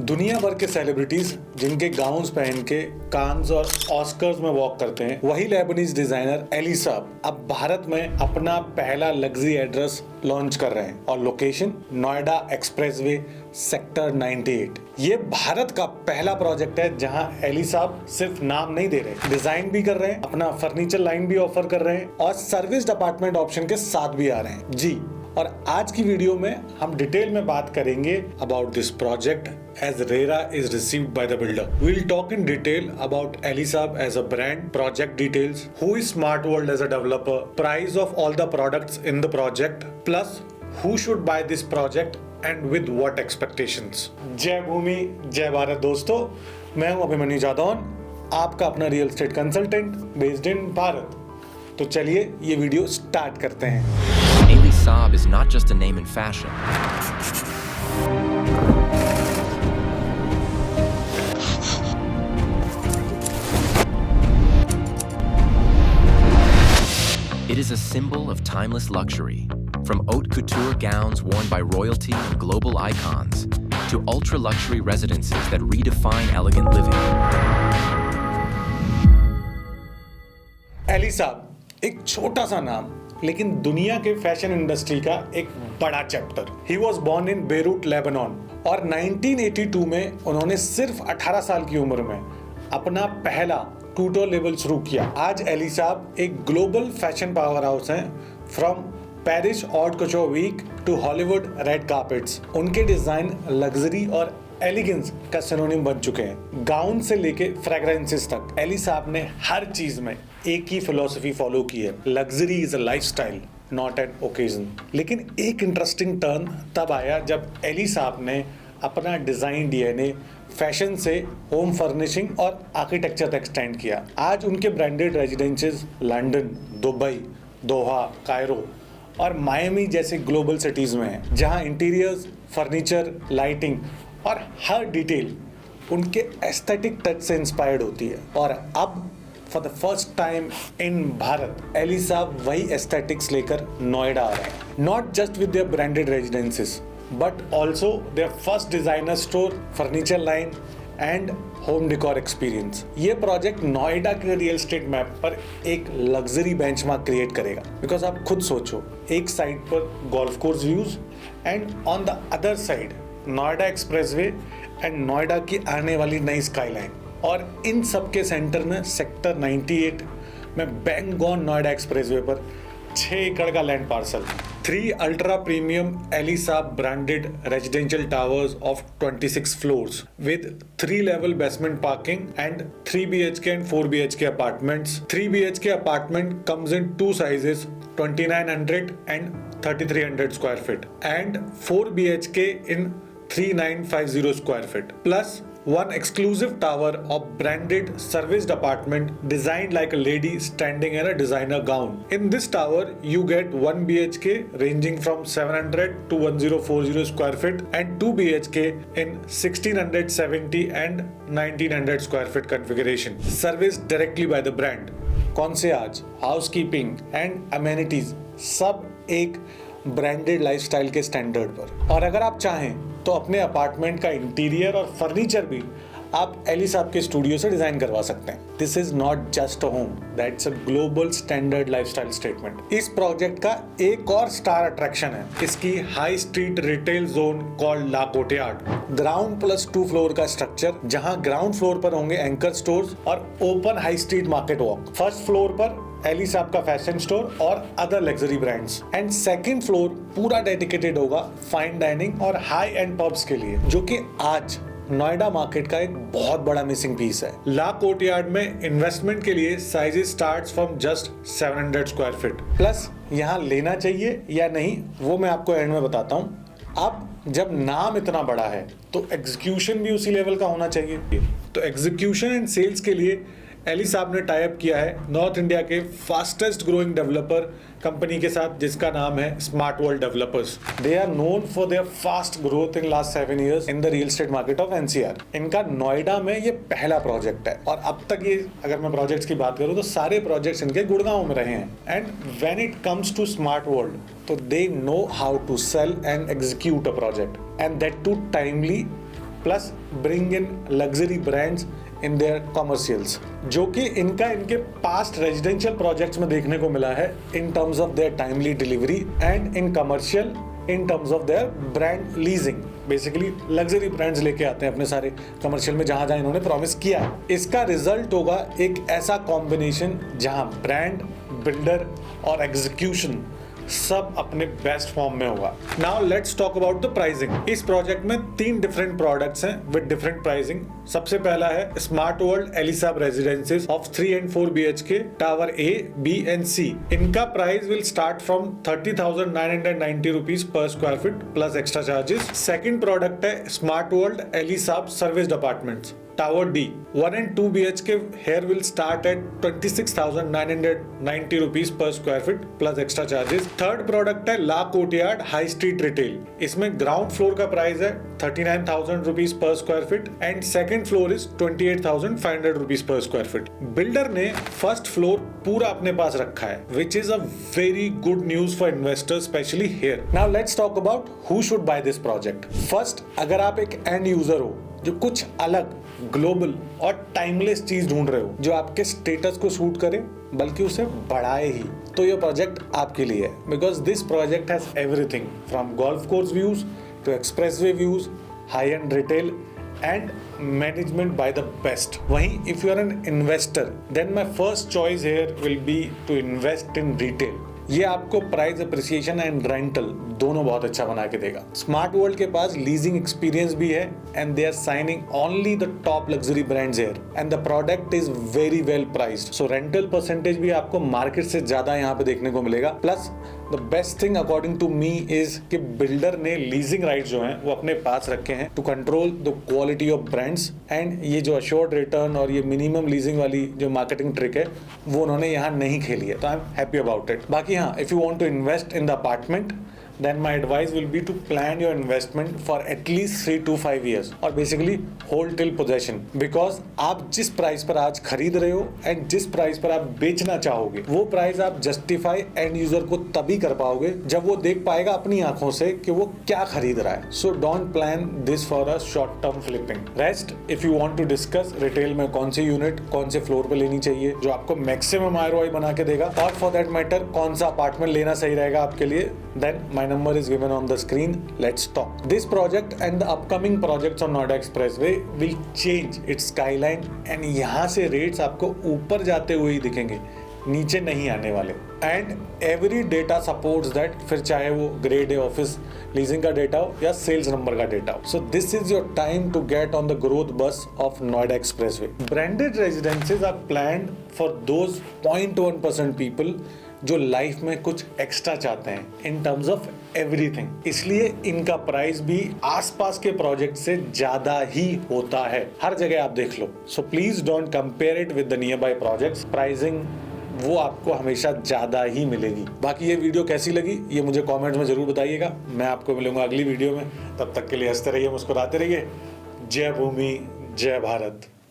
दुनिया भर के सेलिब्रिटीज जिनके गाउन्स पहन के कान्स और ऑस्कर्स में वॉक करते हैं, वही लेबनीज डिजाइनर एली साब अब भारत में अपना पहला लग्जरी एड्रेस लॉन्च कर रहे हैं और लोकेशन नोएडा एक्सप्रेसवे सेक्टर 98। ये भारत का पहला प्रोजेक्ट है जहां एली साब सिर्फ नाम नहीं दे रहे, डिजाइन भी कर रहे हैं, अपना फर्नीचर लाइन भी ऑफर कर रहे हैं और सर्विस डिपार्टमेंट ऑप्शन के साथ भी आ रहे हैं जी। और आज की वीडियो में हम डिटेल में बात करेंगे about this project as RERA is received by the builder. We'll talk in detail about Eli Saab as a brand, project details, who is Smart World as a developer, price of all the products in the project, plus who should buy this project and with what expectations. जय भूमि जय भारत दोस्तों, मैं हूं अभिमन्यु जादौन, आपका अपना real estate consultant based in Bharat. तो चलिए ये वीडियो स्टार्ट करते हैं। Eli Saab is not just a name in fashion. It is a symbol of timeless luxury, from haute couture gowns worn by royalty and global icons to ultra-luxury residences that redefine elegant living. Elie Saab एक छोटा सा नाम, लेकिन दुनिया के fashion industry का एक बड़ा chapter. He was born in Beirut Lebanon और 1982 में उन्होंने सिर्फ 18 साल की उम्र में अपना पहला टूटो लेबल शुरू किया। आज एली साब एक ग्लोबल फैशन पावर हाउस हैं, from Paris haute couture week to Hollywood red carpets. उनके डिजाइन लग्जरी और एलिगेंस का सिनोनिम बन चुके हैं। गाउन से लेके फ्रेग्रेंसेस तक एली साब ने हर चीज में एक ही फिलॉसफी फॉलो की है, luxury is a lifestyle not an occasion. लेकिन एक इंटरेस्टिंग टर्न तब आया जब एली साब ने अपना डिजाइन डीएनए फैशन से होम फर्निशिंग और आर्किटेक्चर तक एक्सटेंड किया। आज उनके branded residences London, Dubai, Doha, Cairo और मायामी जैसे ग्लोबल सिटीज में हैं, जहां इंटीरियर्स, फर्नीचर, लाइटिंग और हर डिटेल उनके एस्थेटिक टच से इंस्पायर्ड होती है। और अब for the first time in Bharat Elie Saab वही एस्थेटिक्स लेकर नोएडा आ रहे हैं, not just with their branded residences but also there first designer store, furniture line and home decor experience. ये प्रोजेक्ट नोएडा के रियल एस्टेट मैप पर एक लग्जरी बेंचमार्क क्रिएट करेगा। बिकॉज आप खुद सोचो, एक साइड पर golf course views and on the other side Noida expressway and Noida की आने वाली नई स्काईलाइन, और इन सब के सेंटर में सेक्टर 98 में बैंग ऑन नोएडा एक्सप्रेसवे पर 6 एकड़ का land parcel, 3 ultra premium Elie Saab branded residential towers of 26 floors with 3 level basement parking and 3 BHK and 4 BHK apartments. 3 BHK apartment comes in 2 sizes, 2900 and 3300 square feet, and 4 BHK in 3950 square feet, plus one exclusive tower of branded serviced apartment designed like a lady standing in a designer gown. In this tower, you get 1 BHK ranging from 700 to 1040 square feet and 2 BHK in 1670 and 1900 square feet configuration, serviced directly by the brand. Concierge, housekeeping and amenities सब एक branded lifestyle के standard पर। और अगर आप चाहें तो अपने अपार्टमेंट का इंटीरियर और फर्नीचर भी आप एली साब के स्टूडियो से डिजाइन करवा सकते हैं। This is not just a home, that's a global standard lifestyle statement. इस प्रोजेक्ट का एक और स्टार अट्रैक्शन है इसकी high street retail zone called La Courtyard. Ground plus 2 floor का स्ट्रक्चर, जहां ग्राउंड फ्लोर पर होंगे एंकर स्टोर्स और open high street market walk. First floor पर एली साब का फैशन स्टोर और other luxury brands, and second floor पूरा dedicated होगा फाइन डाइनिंग और हाई एंड पब्स के लिए, जो कि आज नोएडा मार्केट का एक बहुत बड़ा मिसिंग पीस है। ला कोर्टयार्ड में इन्वेस्टमेंट के लिए sizes starts from just 700 square feet. Plus यहाँ लेना चाहिए या नहीं वो मैं आपको एंड में बताता हूँ। अब जब नाम इतना बड़ा है तो एग्जीक्यूशन भी उसी लेवल का होना चाहिए। तो एग्जीक्यूशन एंड सेल्स के लिए एली साब ने टाई अप किया है नॉर्थ इंडिया के फास्टेस्ट ग्रोइंग डेवलपर कंपनी के साथ, जिसका नाम है Smart World Developers. They are known for their fast growth in last 7 years in the real estate market of NCR. इनका नोएडा में ये पहला प्रोजेक्ट है और अब तक ये, अगर मैं प्रोजेक्ट्स की बात करूँ तो सारे प्रोजेक्ट्स इनके गुड़गांव में रहे हैं। And when it comes to Smart World तो they know how to sell and execute a project, and that too timely plus bring in luxury brands in their commercials, जो कि इनके पास्ट रेजिडेंशियल प्रोजेक्ट्स में देखने को मिला है in terms of their timely delivery and in commercial in terms of their brand leasing. Basically luxury brands लेके आते हैं अपने सारे कमर्शियल में जहां जहां इन्होंने प्रॉमिस किया है। इसका रिजल्ट होगा एक ऐसा कॉम्बिनेशन जहां ब्रांड, बिल्डर और एग्जीक्यूशन सब अपने बेस्ट फॉर्म में होगा। Now let's talk about the pricing. इस प्रोजेक्ट में 3 डिफरेंट प्रोडक्ट्स हैं विद डिफरेंट प्राइसिंग। सबसे पहला है Smart World Elie Saab residences of 3 and 4 BHK tower A, B and C। इनका price will start from 30,990 rupees per square feet plus extra charges. Second product है Smart World Elie Saab service apartments Tower D, 1 and 2 BHK here will start at 26,990 rupees per square feet plus extra charges। Third product है ला courtyard high street retail. इसमें ground floor का price है 39,000 rupees per square feet and second floor is 28,500 rupees per square feet. Builder ने first floor पूरा अपने पास रखा है which is a very good news for investors specially here. Now let's talk about who should by this project. First, अगर आप एक and user हो जो कुछ अलग, ग्लोबल और टाइमलेस चीज ढूंढ रहे हो जो आपके स्टेटस को सूट करे बल्कि उसे बढ़ाए ही, तो ये प्रोजेक्ट आपके लिए है। Because this project has everything from golf course views to expressway views, high end retail and management by the best. वहीं if you are an investor then my first choice here will be to invest in retail. ये आपको price appreciation and rental दोनों बहुत अच्छा बना के देगा। Smart world के पास लीजिंग एक्सपीरियंस भी है and they are signing only the top luxury brands here and the product is very well priced. So rental percentage भी आपको मार्केट से ज्यादा यहाँ पे देखने को मिलेगा। Plus the best thing according to me is कि बिल्डर ने लीजिंग राइट्स जो हैं वो अपने पास रखे हैं to control the quality of brands and ये जो अश्योर्ड रिटर्न और ये मिनिमम लीजिंग वाली जो मार्केटिंग ट्रिक है वो उन्होंने यहाँ नहीं खेली है। तो I am happy about it. बाकी हाँ, if you want to invest in the apartment then my advice will be to plan your investment for at least 3 to 5 years और basically hold till possession, because आप जिस price पर आज खरीद रहे हो एंड जिस प्राइस पर आप बेचना चाहोगे वो प्राइस आप जस्टिफाई एंड यूजर को तभी कर पाओगे जब वो देख पाएगा अपनी आंखों से कि वो क्या खरीद रहा है। So don't plan this for a short term flipping. Rest, if you want to discuss retail में कौन से यूनिट कौन से फ्लोर पे लेनी चाहिए जो आपको मैक्सिमम ROI बना के देगा, और फॉर दैट मैटर कौन सा अपार्टमेंट लेना सही रहेगा आपके लिए, then my number is given on the screen. Let's talk. This project and the upcoming projects on Noida Expressway will change its skyline and यहाँ से rates आपको ऊपर जाते हुए ही दिखेंगे, नीचे नहीं आने वाले। And every data supports that, फिर चाहे वो grade A office leasing का डेटा हो या sales number का डेटा हो। So this is your time to get on the growth bus of Noida Expressway. Branded residences are planned for those 0.1% people जो life में कुछ एक्स्ट्रा चाहते हैं इन टर्म्स ऑफ एवरीथिंग, इसलिए इनका प्राइस भी आसपास के प्रोजेक्ट से ज्यादा ही होता है। हर जगह आप देख लो। So please don't compare it with the nearby projects. Pricing वो आपको हमेशा ज्यादा ही मिलेगी। बाकी ये वीडियो कैसी लगी ये मुझे कमेंट्स में जरूर बताइएगा। मैं आपको मिलूंगा अगली वीडियो में, तब तक के लिए हंसते रहिए, मुस्कुराते रहिए। जय भूमि, जय भारत।